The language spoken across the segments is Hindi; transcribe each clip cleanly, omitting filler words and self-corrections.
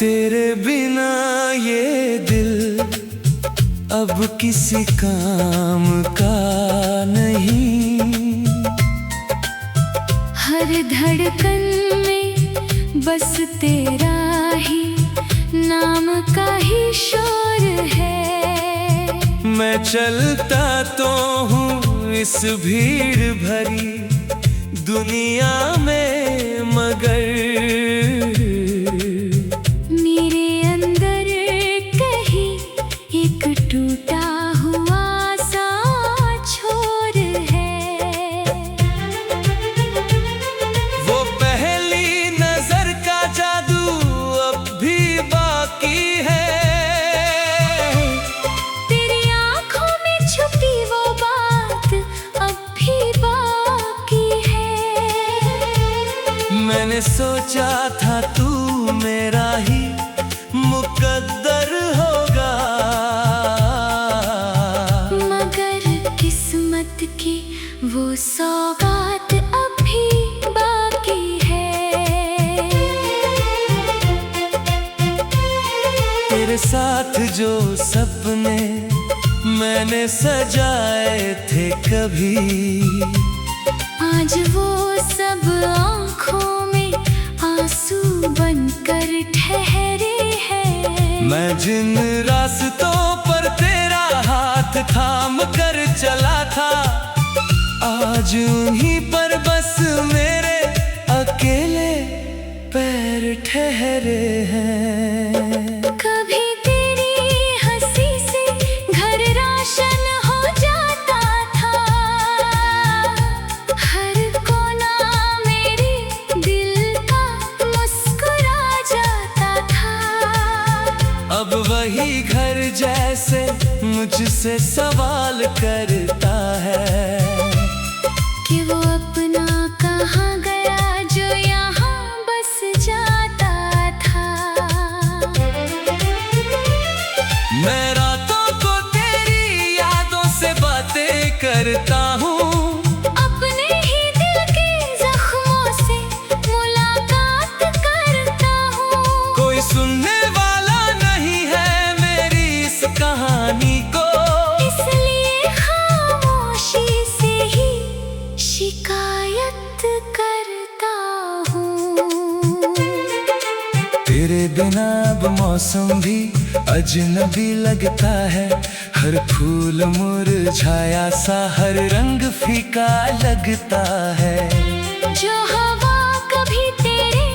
तेरे बिना ये दिल अब किसी काम का नहीं। हर धड़कन में बस तेरा ही नाम का ही शोर है। मैं चलता तो हूँ इस भीड़ भरी दुनिया में, मगर मेरे अंदर कहीं एक टूटा हुआ सा छोर है। वो पहली नजर का जादू अब भी बाकी है। तेरी आंखों में छुपी वो बात अब भी बाकी है। मैंने सोचा था तू मेरा ही मुकद्दर होगा, मगर किस्मत की वो सौगात अब भी बाकी है। तेरे साथ जो सपने मैंने सजाए थे कभी, आज वो सब आँखों में आंसू बनकर ठहरे हैं। मैं जिन रास्तों पर तेरा हाथ थाम कर चला था, आज उन्हीं पर बस मेरे अकेले पैर ठहरे हैं। कभी तेरी हंसी से घर रोशन हो जाता था, हर कोना मेरे दिल का मुस्कुरा जाता था। अब वही घर जैसे मुझसे सवाल करता है कि वो अपना कहाँ गया जो यहाँ बस जाता था। मैं रातों को तेरी यादों से बातें करता हूँ, अपने ही दिल के जख्मों से मुलाकात करता हूँ। कोई सुनने वाला नहीं है मेरी इस कहानी को, इसलिए खामोशी से ही शिकायत करता हूँ। तेरे बिना अब मौसम भी अजनबी लगता है। हर फूल मुरझाया सा, हर रंग फीका लगता है। जो हवा कभी तेरे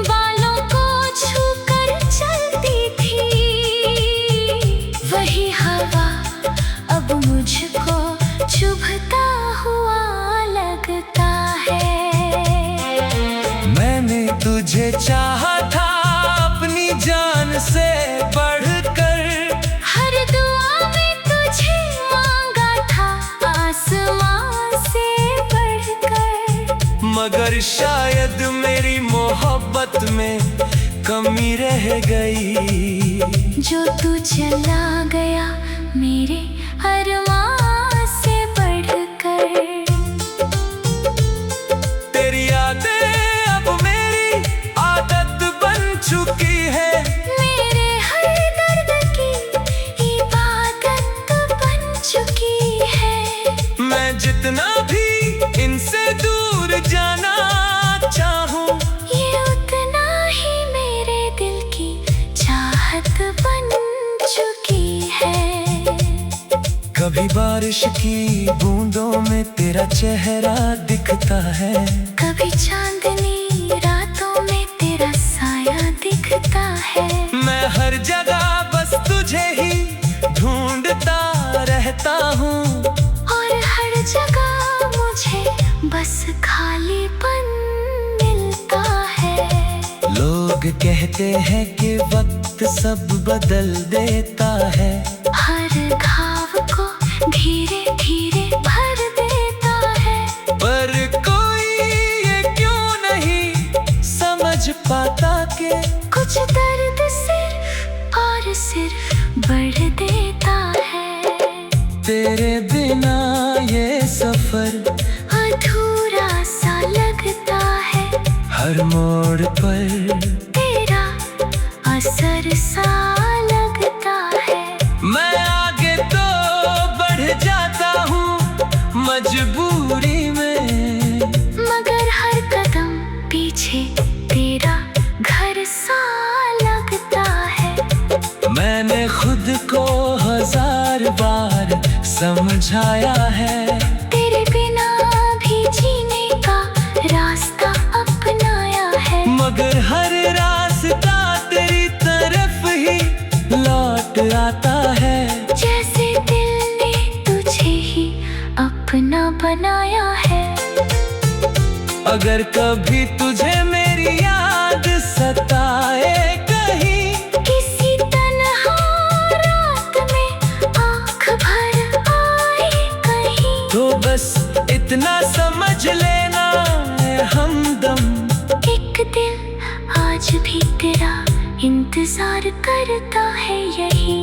बालों को छूकर चलती थी, वही हवा अब मुझको चुभता हुआ लगता है। मैंने तुझे चाहा था अपनी जान से बढ़कर, हर दुआ में तुझे मांगा था आसमां से बढ़कर, मगर शायद मेरी मोहब्बत में कमी रह गई। जो तू चला गया मेरे अरमां से बढ़कर। तेरी यादें अब मेरी आदत बन चुकी है, मेरे हर दर्द की इबादत बन चुकी है। मैं जितना भी इनसे दूर जाना चाहूं, ये उतना ही मेरे दिल की चाहत बन चुकी है। कभी बारिश की बूंदों में तेरा चेहरा दिखता है, कभी चांदनी रातों में तेरा साया दिखता है। मैं हर जगह बस तुझे ही ढूंढता रहता हूँ, और हर जगह मुझे बस खालीपन मिलता है। लोग कहते हैं कि वक्त सब बदल देता है, हर घाव को धीरे धीरे भर देता है। पर कोई ये क्यों नहीं समझ पाता कि कुछ दर्द सिर और सिर बढ़ देता है। तेरे बिना ये सफर अधूरा सा लगता है, हर मोड़ पर तेरा असर सा लगता है। मैं आगे तो बढ़ जाता हूँ मजबूरी में, मगर हर कदम पीछे तेरा घर सा लगता है। मैंने खुद को 1000 बार समझाया है, तेरे बिना भी जीने का रास्ता अपनाया है। मगर हर रास्ता तेरी तरफ ही लौट आता है। जैसे दिल ने तुझे ही अपना बनाया है। अगर कभी तुझे मेरी याद सताए कहीं, किसी तन्हा रात में आँख भर आए कहीं, तो बस इतना समझ लेना है हमदम। एक दिल आज भी तेरा इंतजार करता है यही।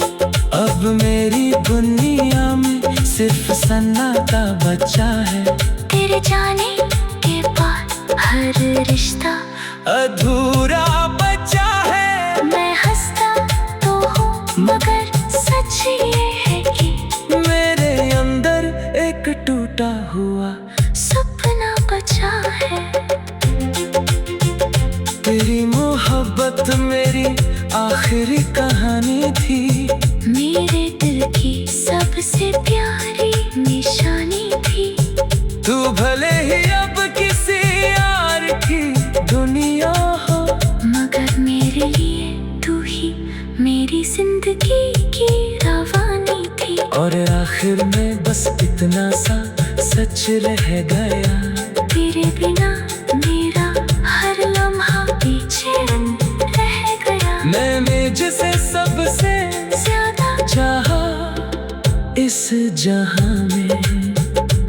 अब मेरी दुनिया में सिर्फ सन्नाटा बचा है। तेरे जाने के बाद हर रिश्ता अधूरा बचा है। मैं हंसता तो हूँ मगर सच ये है कि मेरे अंदर एक टूटा हुआ सपना बचा है। तेरी मोहब्बत मेरी आखिरी कहानी थी, मेरे दिल की सबसे प्यारी निशानी थी। तू भले ही अब किसी यार की दुनिया हो, मगर मेरे लिए तू ही मेरी जिंदगी की रवानी थी। और आखिर में बस इतना सा सच रह गया, तेरे बिना मेरा हर लम्हा पीछे रह गया। मैंने जिसे सबसे ज्यादा चाहा इस जहां में,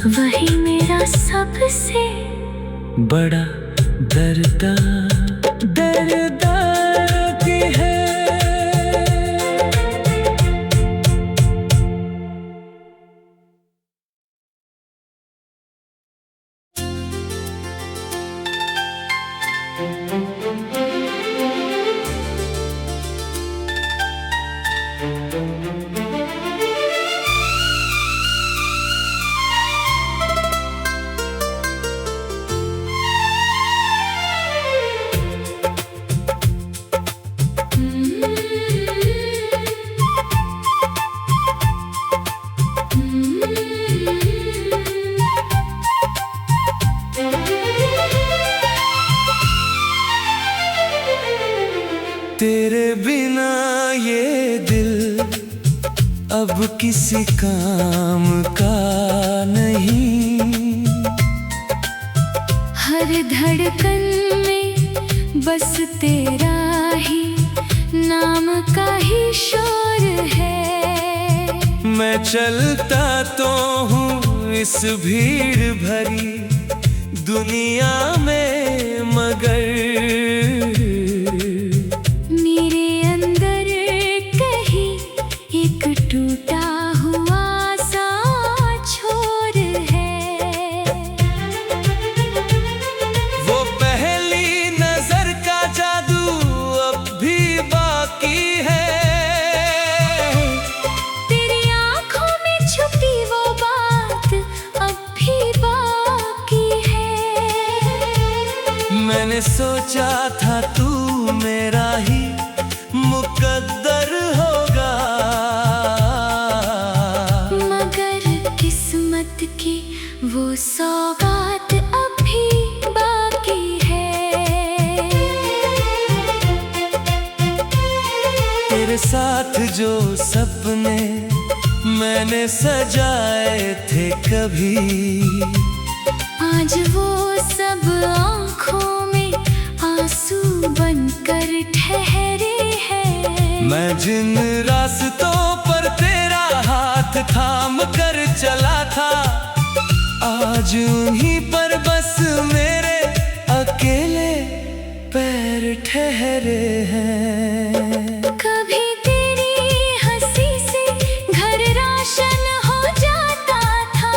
वही मेरा सबसे बड़ा दर्द की है। तेरे बिना ये दिल अब किसी काम का नहीं। हर धड़कन में बस तेरा ही नाम का ही शोर है। मैं चलता तो हूँ इस भीड़ भरी दुनिया में, मगर मेरे अंदर कहीं एक टूटा हुआ सा छोर है। वो पहली नजर का जादू अब भी बाकी है। तेरी आँखों में छुपी वो बात अब भी बाकी है। मैंने सोचा था तू मेरा ही मुकद्दर होगा, मगर किस्मत की वो सौगात अभी बाकी है। तेरे साथ जो सपने मैंने सजाए थे कभी, आज वो सब आँखों में आंसू बनकर ठहरे हैं। मैं जिन रास्तों पर तेरा हाथ थाम कर चला था, आज उन्हीं पर बस मेरे अकेले पैर ठहरे हैं। कभी तेरी हंसी से घर रोशन हो जाता था,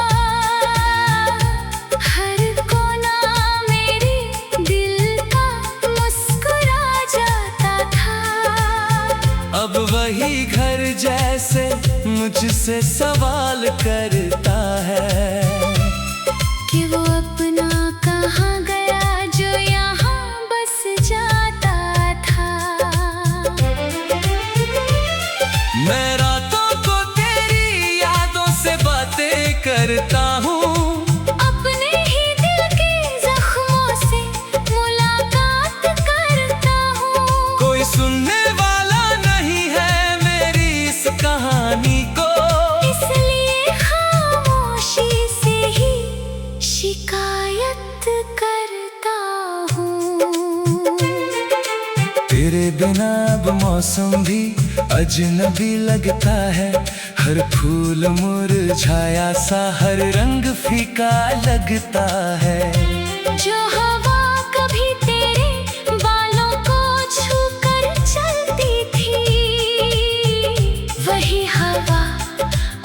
हर कोना मेरे दिल का मुस्कुरा जाता था। वही घर जैसे मुझसे सवाल करता है कि वो अपना कहाँ गया जो यहाँ बस जाता था। मैं रातों को तेरी यादों से बातें करता हूँ, अपने ही दिल के जख्मों से मुलाकात करता हूँ। कोई सुनने वाला नहीं है मेरी इस कहानी को, इसलिए खामोशी से ही शिकायत करता हूँ। तेरे बिना अब मौसम भी अजनबी लगता है, हर फूल मुरझाया सा, हर रंग फीका लगता है। जो हवा कभी तेरे बालों को छूकर चलती थी, वही हवा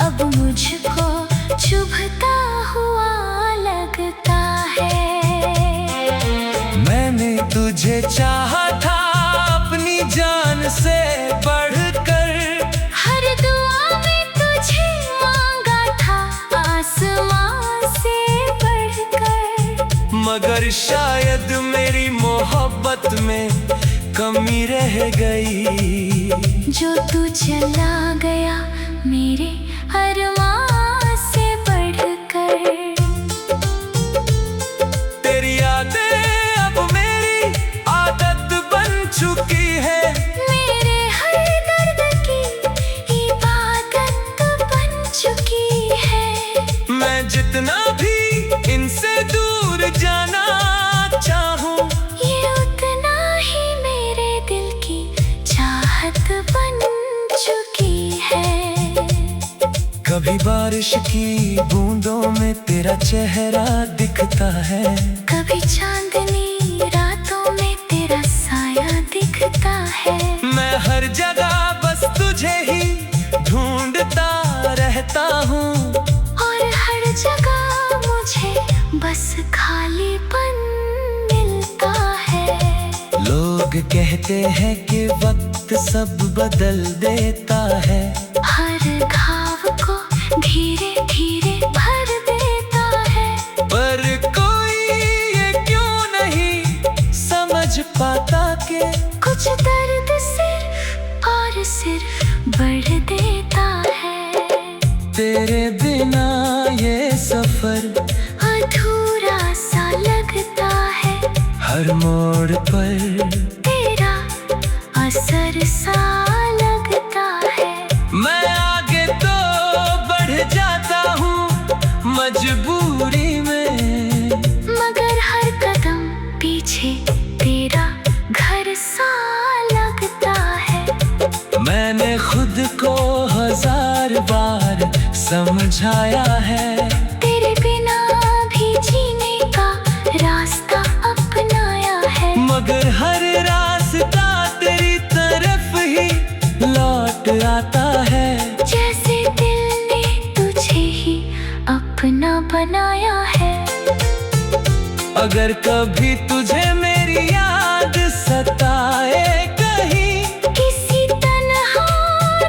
अब मुझको चुभता हुआ लगता है। मैंने तुझे चाहा था अपनी जान से बढ़कर, हर दुआ में तुझे मांगा था आसमां से बढ़कर। मगर शायद मेरी मोहब्बत में कमी रह गई, जो तू चला गया मेरे अरमां से बढ़कर। तेरी यादें अब मेरी आदत बन चुकी है, मेरे हर दर्द की इबादत बन चुकी है। मैं जितना भी इनसे दूर जाना चाहूं, ये उतना ही मेरे दिल की चाहत बन चुकी है। कभी बारिश की बूंदों में तेरा चेहरा दिखता है, कभी चांदनी रातों में तेरा साया दिखता है। मैं हर जगह बस तुझे ही ढूंढता रहता हूँ, और हर जगह मुझे बस खालीपन मिलता है। लोग कहते हैं कि वक्त सब बदल देता है, हर घाव को धीरे धीरे भर देता है। पर कोई ये क्यों नहीं समझ पाता कि कुछ दर्द सिर और सिर बढ़ देता है। तेरे बिना ये सफर अधूरा सा लगता है, हर मोड़ पर तेरा असर सा लगता है। मैं आगे तो बढ़ जाता हूँ मजबूरी में, मगर हर कदम पीछे तेरा घर सा लगता है। मैंने खुद को 1000 बार समझाया है, तेरे बिना भी जीने का रास्ता अपनाया है। मगर हर रास्ता तेरी तरफ ही लौट आता है। जैसे दिल ने तुझे ही अपना बनाया है। अगर कभी तुझे मेरी याद सताए कहीं, किसी तन्हा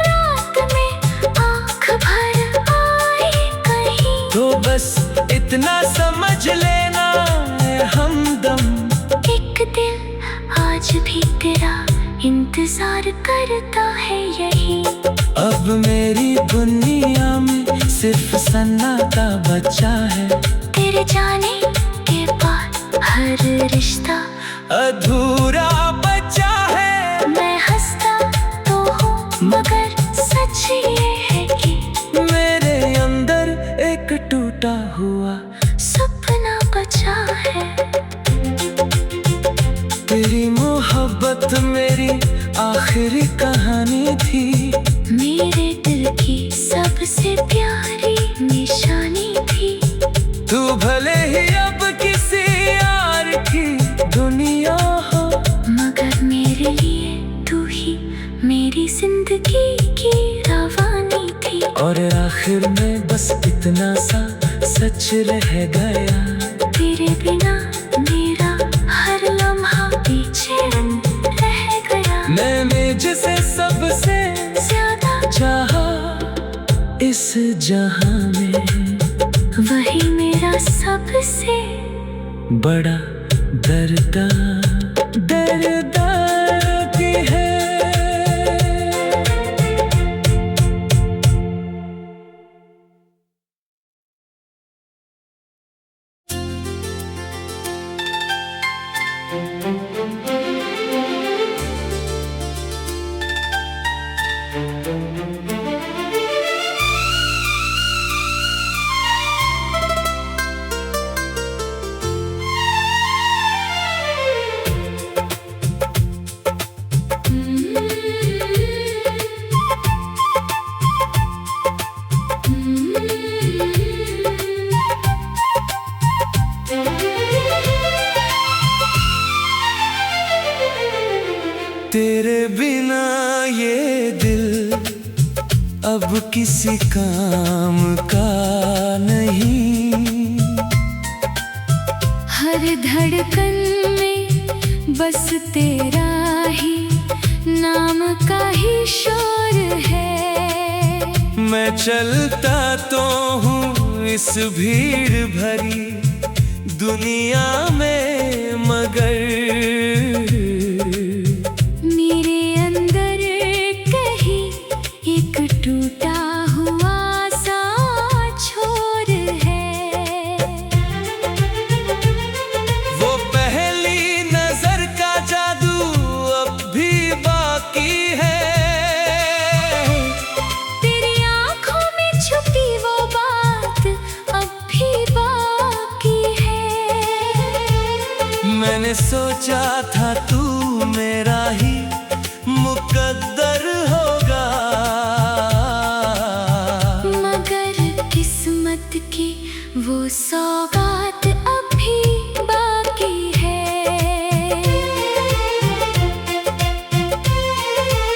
रात में आँख भर आए कहीं, तो बस इतना समझ लेना है हमदम, एक दिल आज भी तेरा इंतजार करता है यही। अब मेरी दुनिया में सिर्फ सन्नाटा बचा है, तेरे जाने के बाद हर रिश्ता अधूरा बचा है। मैं हंसता तो हूँ मगर सच ये है कि मेरे अंदर एक टूटा हुआ सपना बचा है। तेरी मोहब्बत मेरी आखिरी कहानी थी, मेरे दिल की सबसे प्यारी निशानी थी। तू भले ही अब किसी यार की दुनिया हो, मगर मेरे लिए तू ही मेरी जिंदगी की रवानी थी। और आखिर में बस इतना सा सच रह गया, तेरे बिना मेरा हर लम्हा पीछे रह गया। मैंने जिसे सबसे जहां में वही मेरा सबसे बड़ा दर्द की है। तेरे बिना ये दिल अब किसी काम का नहीं। हर धड़कन में बस तेरा ही नाम का ही शोर है। मैं चलता तो हूँ इस भीड़ भरी दुनिया में, मगर मेरे अंदर कहीं एक टूटा हुआ सा छोर है। वो पहली नजर का जादू अब भी बाकी है। तेरी आंखों में छुपी वो बात अब भी बाकी है। मैंने सोचा था तू मेरा ही मुकद्दर होगा, मगर किस्मत की वो सौगात अब भी बाकी है।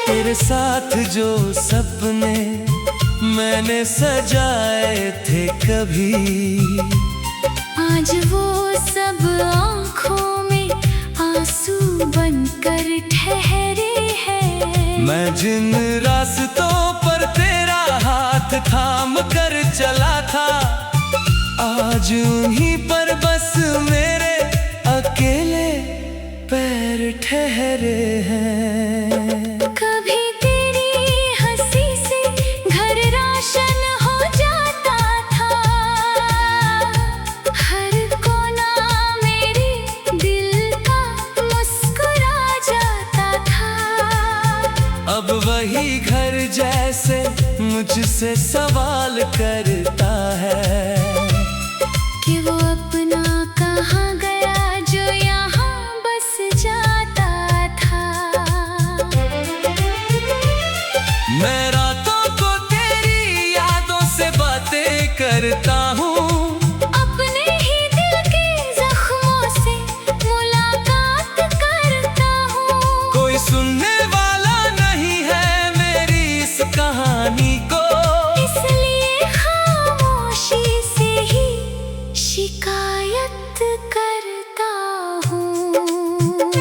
तेरे साथ जो सपने मैंने सजाए थे कभी, आज वो सब आँखों में आंसू बनकर ठहरे हैं। मैं जिन रास्तों पर तेरा हाथ थाम कर चला था, आज उन्हीं पर बस मेरे अकेले पैर ठहरे हैं। कभी तेरी हंसी से घर रोशन हो जाता था, हर कोना मेरे दिल का मुस्कुरा जाता था। अब वही घर जैसे मुझसे सवाल करता है कि वो अपना कहाँ गया जो यहाँ बस जाता था। मैं रातों को तेरी यादों से बातें करता हूँ, अपने ही दिल के जख्मों से मुलाकात करता हूँ। कोई सुनने वाला नहीं है मेरी इस कहानी को, इसलिए खामोशी से ही शिकायत करता हूँ।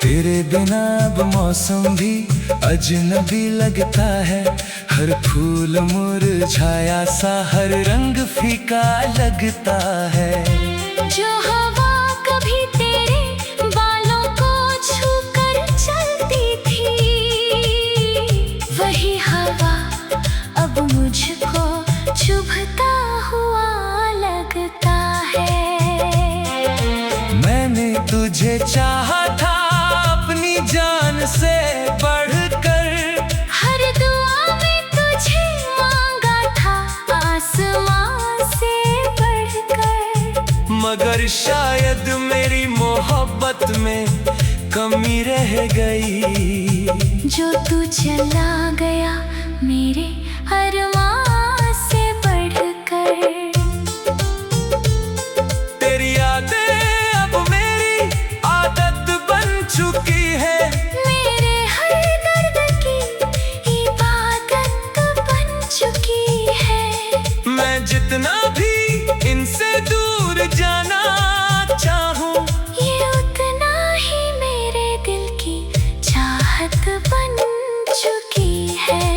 तेरे बिना अब मौसम भी अजनबी लगता है। हर फूल मुरझाया सा, हर रंग फीका लगता है। जो हवा कभी तेरे बालों को छूकर चलती थी, वही हवा अब मुझको चुभता हुआ लगता है। मैंने तुझे चाहा था अपनी जान से बढ़कर, हर दुआ में तुझे मांगा था आसमां से बढ़कर, मगर शायद मेरी मोहब्बत में कमी रह गई। जो तू चला गया मेरे अरमान से बढ़कर। तेरी यादें अब मेरी आदत बन चुकी है, मेरे हर दर्द की इबादत बन चुकी है। मैं जितना भी इनसे दूर जाना चाहूं, ये उतना ही मेरे दिल की चाहत बन चुकी है।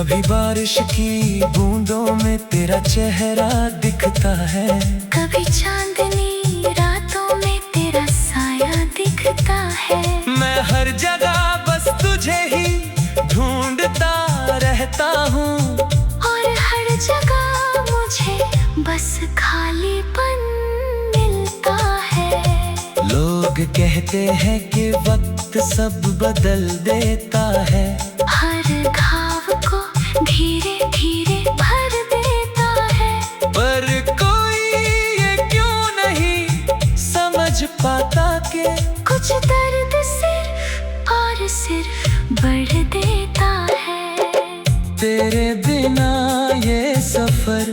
कभी बारिश की बूंदों में तेरा चेहरा दिखता है, कभी चांदनी रातों में तेरा साया दिखता है। मैं हर जगह बस तुझे ही ढूंढता रहता हूँ, और हर जगह मुझे बस खालीपन मिलता है। लोग कहते हैं कि वक्त सब बदल देता है, हर घाव को धीरे धीरे भर देता है। पर कोई ये क्यों नहीं समझ पाता कि कुछ दर्द सिर और सिर बढ़ देता है। तेरे बिना ये सफर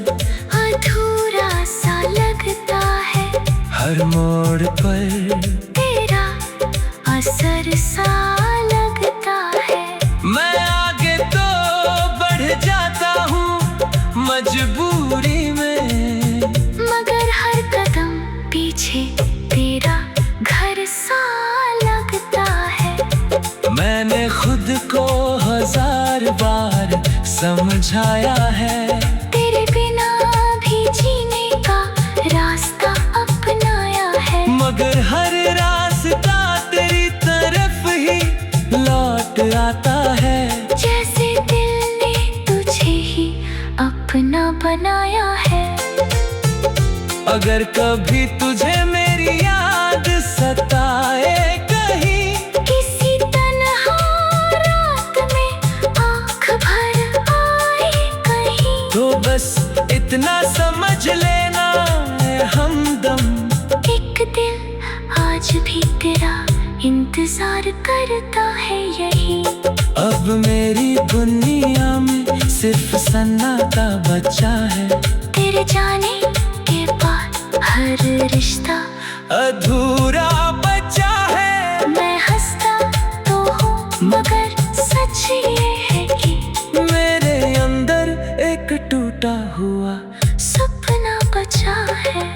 अधूरा सा लगता है, हर मोड़ पर तेरा असर सा लगता है। मैं आगे तो बढ़ जाता हूँ मजबूरी में, मगर हर कदम पीछे तेरा घर सा लगता है। मैंने खुद को 1000 बार समझाया है, तेरे बिना भी जीने का रास्ता अपनाया है। मगर हर रास्ता तेरी तरफ ही लौट आता है। जैसे दिल ने तुझे ही अपना बनाया है। अगर कभी तुझे मेरी याद सताए कहीं, किसी तन्हा रात में आँख भर आए कहीं, तो बस इतना समझ लेना है हमदम। एक दिल आज भी तेरा इंतजार करता है यही। अब मेरी दुनिया में सिर्फ सन्नाटा बचा है, तेरे जाने के बाद हर रिश्ता अधूरा बचा है। मैं हंसता तो हूँ मगर सच ये है कि मेरे अंदर एक टूटा हुआ सपना बचा है।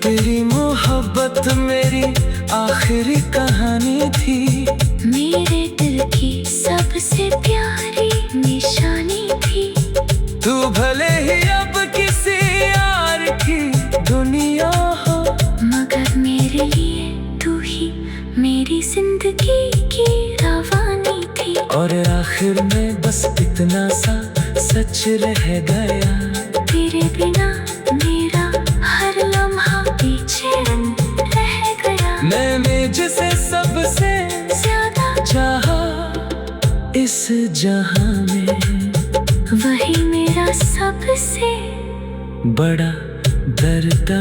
तेरी मोहब्बत मेरी आखिरी कहानी थी, मेरे दिल की सबसे प्यारी निशानी थी। तू भले ही अब किसी यार की दुनिया हो, मगर मेरे लिए तू ही मेरी जिंदगी की रवानी थी। और आखिर में बस इतना सा सच रह गया, तेरे बिना मेरा हर लम्हा पीछे रह गया। मैंने जिसे सबसे ज्यादा चाहा इस जहां में, वही मेरा सबसे बड़ा दर्द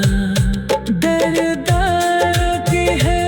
की है।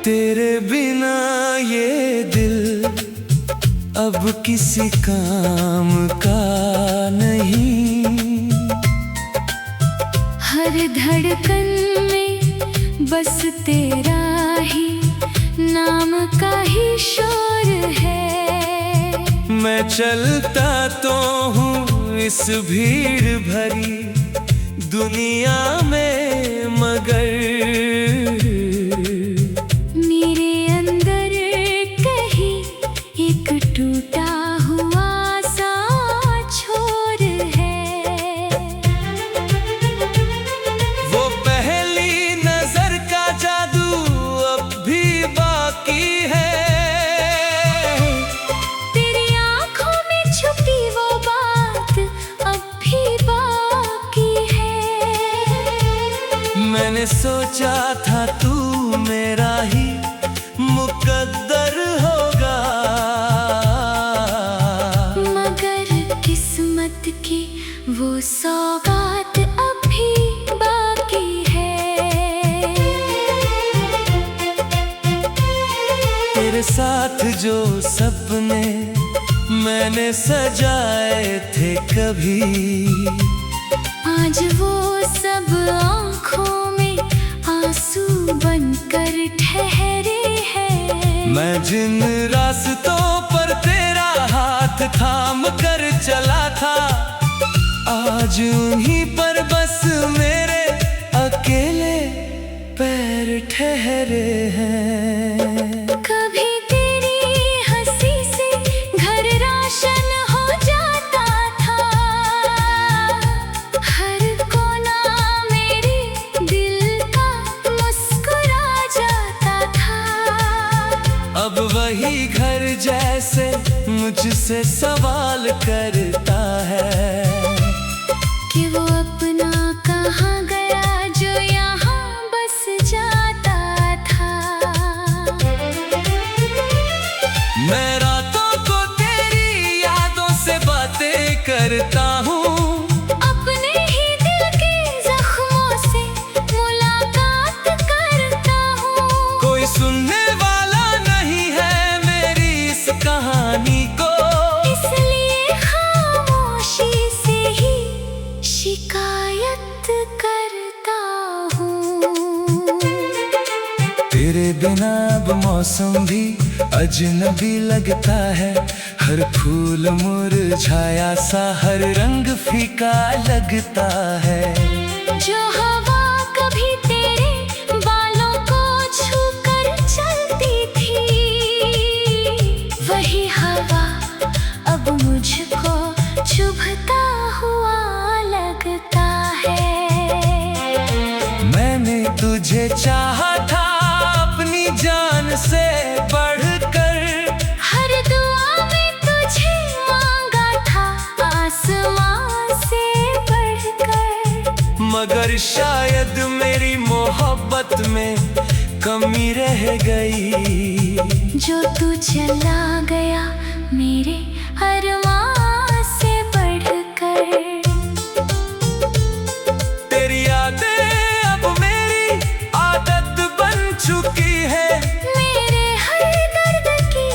तेरे बिना ये दिल अब किसी काम का नहीं, हर धड़कन में बस तेरा ही नाम का ही शोर है। मैं चलता तो हूँ इस भीड़ भरी दुनिया में, मगर मेरे अंदर कहीं एक टूटा हुआ सा छोर है। वो पहली नजर का जादू अब भी बाकी है। तेरी आंखों में छुपी वो बात अब भी बाकी है। मैंने सोचा था तू मेरा ही मुकद्दर होगा, मगर तेरे साथ जो सपने मैंने सजाए थे कभी, आज वो सब आँखों में आंसू बनकर ठहरे हैं। मैं जिन रास्तों पर तेरा हाथ थाम कर चला था, आज उन्हीं पर बस मेरे अकेले पैर ठहरे हैं। कभी तेरी हंसी से घर रोशन हो जाता था, हर कोना मेरे दिल का मुस्कुरा जाता था। अब वही घर जैसे मुझसे सवाल करता है कि वो अपना कहाँ गया जो यहाँ बस जाता था। मैं रातों को तेरी यादों से बातें करता हूँ, अपने ही दिल के जख्मों से मुलाकात करता हूँ। कोई सुनने वाला नहीं है मेरी इस कहानी को, इसलिए खामोशी से ही शिकायत करता हूँ। तेरे बिना अब मौसम भी अजनबी लगता है, हर फूल मुरझाया सा, हर रंग फीका लगता है। जो हवा कभी तेरे बालों को छूकर चलती थी, वही हवा अब मुझको चुभता हुआ लगता है। मैंने तुझे चाहा था अपनी जान से बढ़कर, हर दुआ में तुझे मांगा था आसमां से बढ़कर। मगर शायद मेरी मोहब्बत में कमी रह गई, जो तू चला गया मेरे अरमां से बढ़कर। तेरी यादें अब मेरी आदत बन चुकी है, मेरे हर दर्द की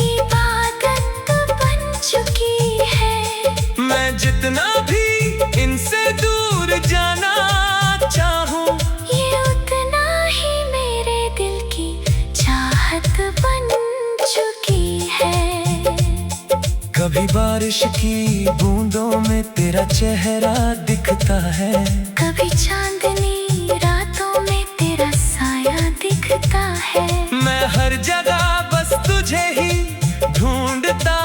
इबादत बन चुकी है। मैं जितना भी इनसे दूर जाना चाहूँ, ये उतना ही मेरे दिल की चाहत बन चुकी है। कभी बारिश की बूंदों में तेरा चेहरा दिखता है, कभी चांदनी रातों में तेरा साया दिखता है। मैं हर जगह बस तुझे ही ढूंढता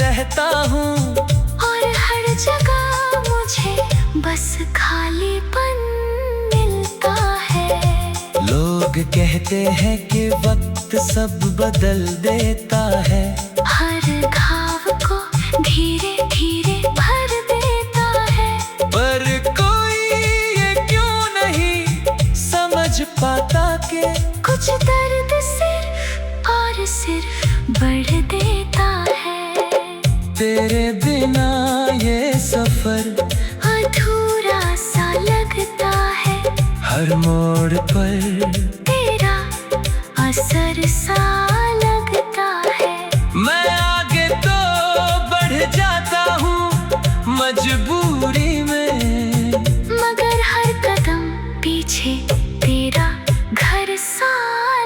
रहता हूँ, और हर जगह मुझे बस खालीपन मिलता है। लोग कहते हैं कि वक्त सब बदल देता है, हर घाव को धीरे धीरे भर देता है। पर कोई ये क्यों नहीं समझ पाता कि कुछ दर्द सिर और सिर बढ़ देता है। तेरे बिना ये सफर अधूरा सा लगता है, हर मोड़ पर तेरा असर सा लगता है। मैं आगे तो बढ़ जाता हूँ मजबूरी में, मगर हर कदम पीछे तेरा घर सा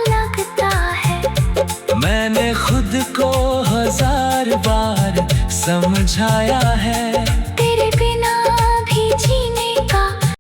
लगता है। मैंने खुद को 1000 बार समझाया है,